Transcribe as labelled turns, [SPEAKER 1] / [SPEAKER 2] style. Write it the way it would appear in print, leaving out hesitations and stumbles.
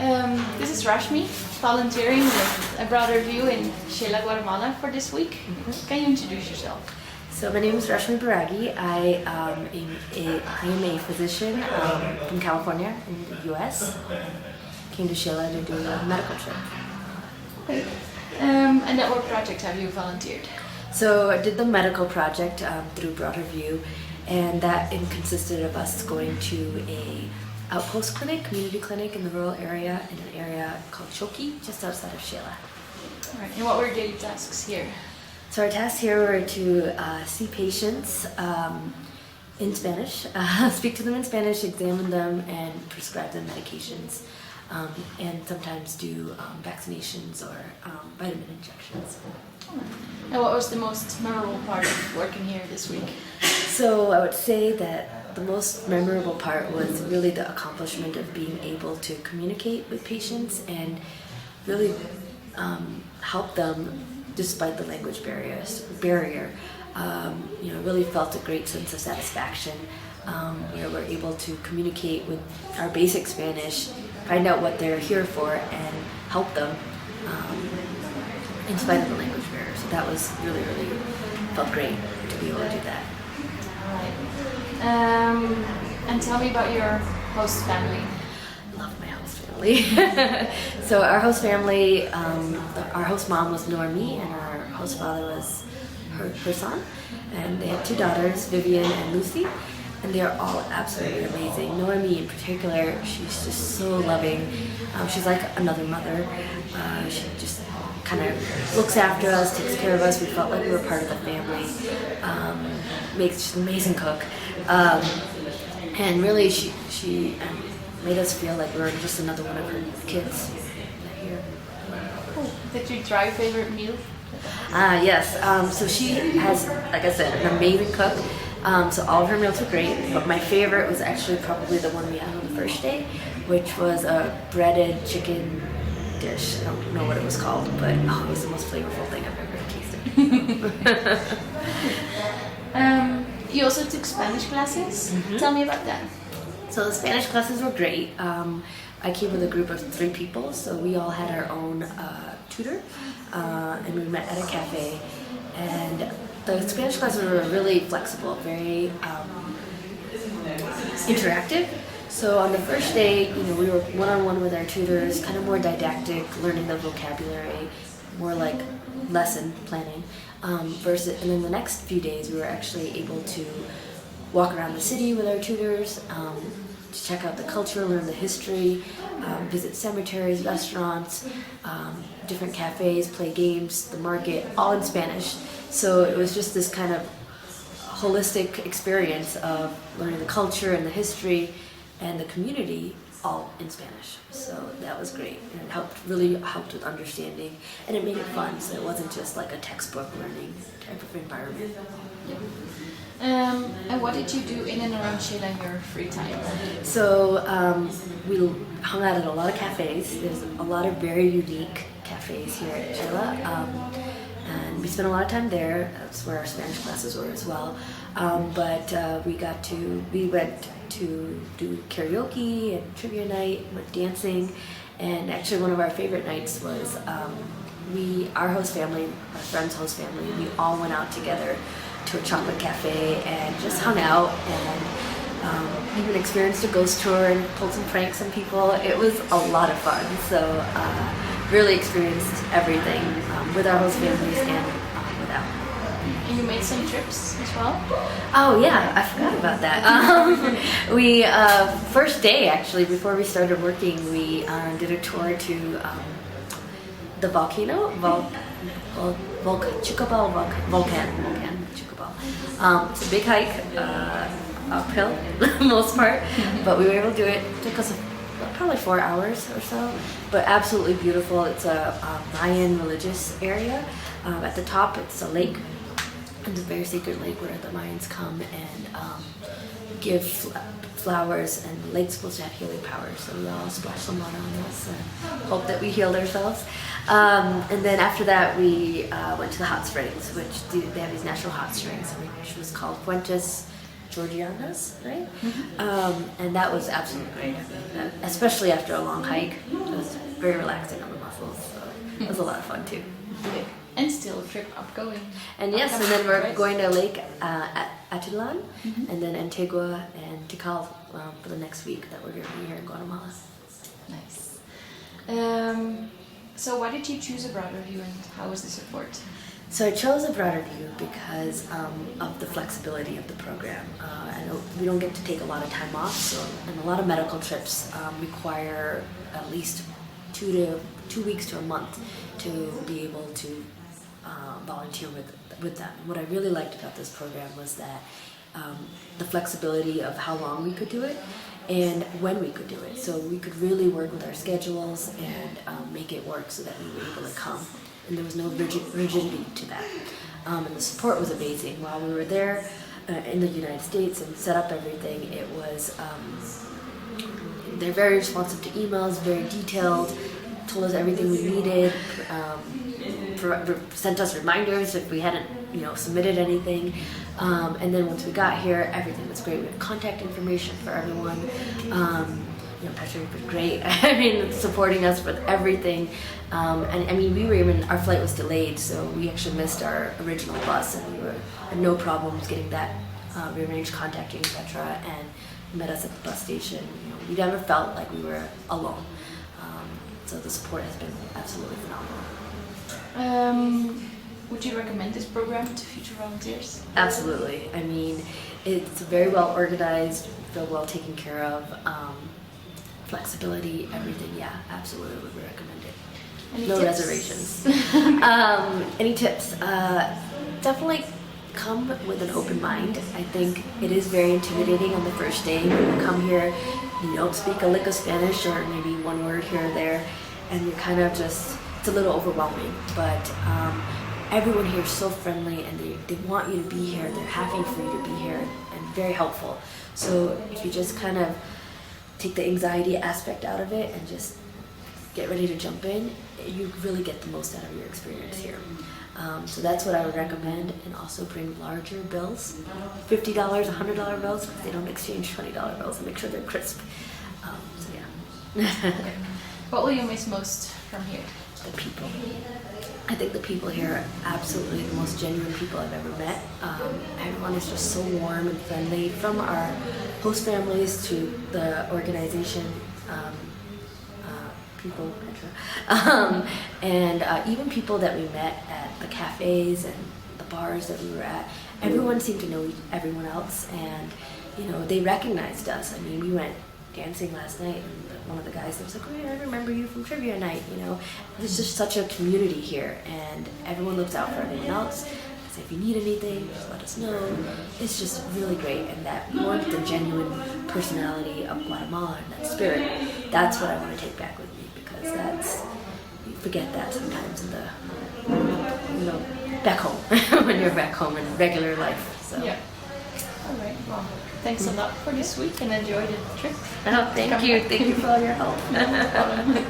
[SPEAKER 1] This is Rashmi, volunteering with a broader view in Xela, Guatemala for this week. Can you introduce yourself?
[SPEAKER 2] So my name is Rashmi Baragi. I am a physician from California in the U.S. Came to Xela to do a medical trip.
[SPEAKER 1] Okay. And at what project have you volunteered?
[SPEAKER 2] So I did the medical project through Broader View, and that consisted of us going to a outpost clinic, community clinic in the rural area, in an area called Choki, just outside of Xela.
[SPEAKER 1] All right. And what were your daily tasks here?
[SPEAKER 2] So our tasks here were to see patients in Spanish, speak to them in Spanish, examine them, and prescribe them medications, and sometimes do vaccinations or vitamin injections.
[SPEAKER 1] And what was the most memorable part of working here this week?
[SPEAKER 2] So I would say that the most memorable part was really the accomplishment of being able to communicate with patients and really help them despite the language barrier. Really felt a great sense of satisfaction where we're able to communicate with our basic Spanish, find out what they're here for, and help them in spite of the language barrier. So that was really felt great to be able to do that.
[SPEAKER 1] All right. And tell me about your host family.
[SPEAKER 2] Love my host family. So our host family, our host mom was Normie, and our host father was her son. And they had two daughters, Vivian and Lucy, and they're all absolutely amazing. Normie in particular, she's just so loving. She's like another mother. She just kind of looks after us, takes care of us. We felt like we were part of the family. She's an amazing cook. And really, she made us feel like we were just another one of her kids here.
[SPEAKER 1] Cool. Did you try your favorite meal?
[SPEAKER 2] Yes. So she has, like I said, an amazing cook. So all of her meals were great, but my favorite was actually probably the one we had on the first day, which was a breaded chicken dish. I don't know what it was called, but it was the most flavorful thing I've ever tasted.
[SPEAKER 1] You also took Spanish classes.
[SPEAKER 2] Mm-hmm.
[SPEAKER 1] Tell me about that.
[SPEAKER 2] So the Spanish classes were great. I came with a group of 3 people, so we all had our own tutor, and we met at a cafe. And the Spanish classes were really flexible, very interactive. So on the first day, we were one-on-one with our tutors, kind of more didactic, learning the vocabulary, more like lesson planning. And then the next few days, we were actually able to walk around the city with our tutors, to check out the culture, learn the history, visit cemeteries, restaurants, different cafes, play games, the market, all in Spanish. So it was just this kind of holistic experience of learning the culture and the history and the community all in Spanish. So that was great, and it really helped with understanding, and it made it fun, so it wasn't just like a textbook learning type of environment.
[SPEAKER 1] And what did you do in and around Xela in your free time?
[SPEAKER 2] So we hung out at a lot of cafes. There's a lot of very unique cafes here at Xela, and we spent a lot of time there. That's where our Spanish classes were as well. But we went to do karaoke and trivia night, went dancing, and actually one of our favorite nights was our host family, our friend's host family, we all went out together to a chocolate cafe and just hung out and even experienced a ghost tour and pulled some pranks on people. It was a lot of fun. So really experienced everything with our host families and without.
[SPEAKER 1] And you made some trips as well?
[SPEAKER 2] Oh yeah, I forgot about that. We first day actually, before we started working, we did a tour to the Volcano, Volcano. It's a big hike, uphill most part, but we were able to do it. It took us probably 4 hours or so, but absolutely beautiful. It's a Mayan religious area. At the top, it's a lake. It's a very sacred lake where the Mayans come and give flowers, and the lake's supposed to have healing powers, so we all splashed some water on us and hope that we healed ourselves. And then after that, we went to the hot springs, which they have these natural hot springs, which was called Fuentes Georgianas, right? And that was absolutely great. Especially after a long hike, it was very relaxing on the muscles. So it was a lot of fun too.
[SPEAKER 1] And still a trip upgoing.
[SPEAKER 2] And yes, and then we're going to Lake Atitlan, and then Antigua and Tikal for the next week that we're going to be here in Guatemala.
[SPEAKER 1] Nice. So why did you choose a broader view, and how was the support?
[SPEAKER 2] So I chose a broader view because of the flexibility of the program. I know we don't get to take a lot of time off, and a lot of medical trips require at least 2 weeks to a month to be able to volunteer with them. What I really liked about this program was that the flexibility of how long we could do it and when we could do it. So we could really work with our schedules and make it work so that we were able to come. And there was no rigidity to that. And the support was amazing. While we were there in the United States and set up everything, it was, they're very responsive to emails, very detailed, told us everything we needed, sent us reminders if we hadn't, submitted anything. And then once we got here, everything was great. We had contact information for everyone. Patrick was great. I mean, supporting us with everything. And I mean, our flight was delayed, so we actually missed our original bus, and we had no problems getting that rearranged, contacting, etc. And met us at the bus station. We never felt like we were alone. So the support has been absolutely phenomenal.
[SPEAKER 1] Would you recommend this program to future volunteers?
[SPEAKER 2] Absolutely. I mean, it's very well organized, feel well taken care of. Flexibility, everything, yeah, absolutely would recommend it.
[SPEAKER 1] Any
[SPEAKER 2] no
[SPEAKER 1] tips?
[SPEAKER 2] Reservations. Any tips? Definitely come with an open mind. I think it is very intimidating on the first day when you come here. You don't speak a lick of Spanish or maybe one word here or there, and you're kind of just, it's a little overwhelming. But everyone here is so friendly, and they want you to be here. They're happy for you to be here and very helpful. So if you just kind of take the anxiety aspect out of it and just get ready to jump in, you really get the most out of your experience here. So that's what I would recommend, and also bring larger bills, $50, $100 bills, because they don't exchange $20 bills, and make sure they're crisp. So yeah.
[SPEAKER 1] What will you miss most from here?
[SPEAKER 2] The people. I think the people here are absolutely the most genuine people I've ever met. Everyone is just so warm and friendly, from our host families to the organization people, and even people that we met at the cafes and the bars that we were at. Everyone seemed to know everyone else, and they recognized us. I mean, we went dancing last night, and one of the guys was like, "Oh yeah, I remember you from trivia night." There's just such a community here, and everyone looks out for everyone else. So if you need anything, just let us know. It's just really great, and that warmth and genuine personality of Guatemala and that spirit, that's what I want to take back with me, because you forget that sometimes in the, back home, when you're back home in regular life. So.
[SPEAKER 1] Yeah. All right. Well, thanks a lot for this week, and enjoy the trip.
[SPEAKER 2] Oh, thank you. Thank you for all your help.
[SPEAKER 1] No problem.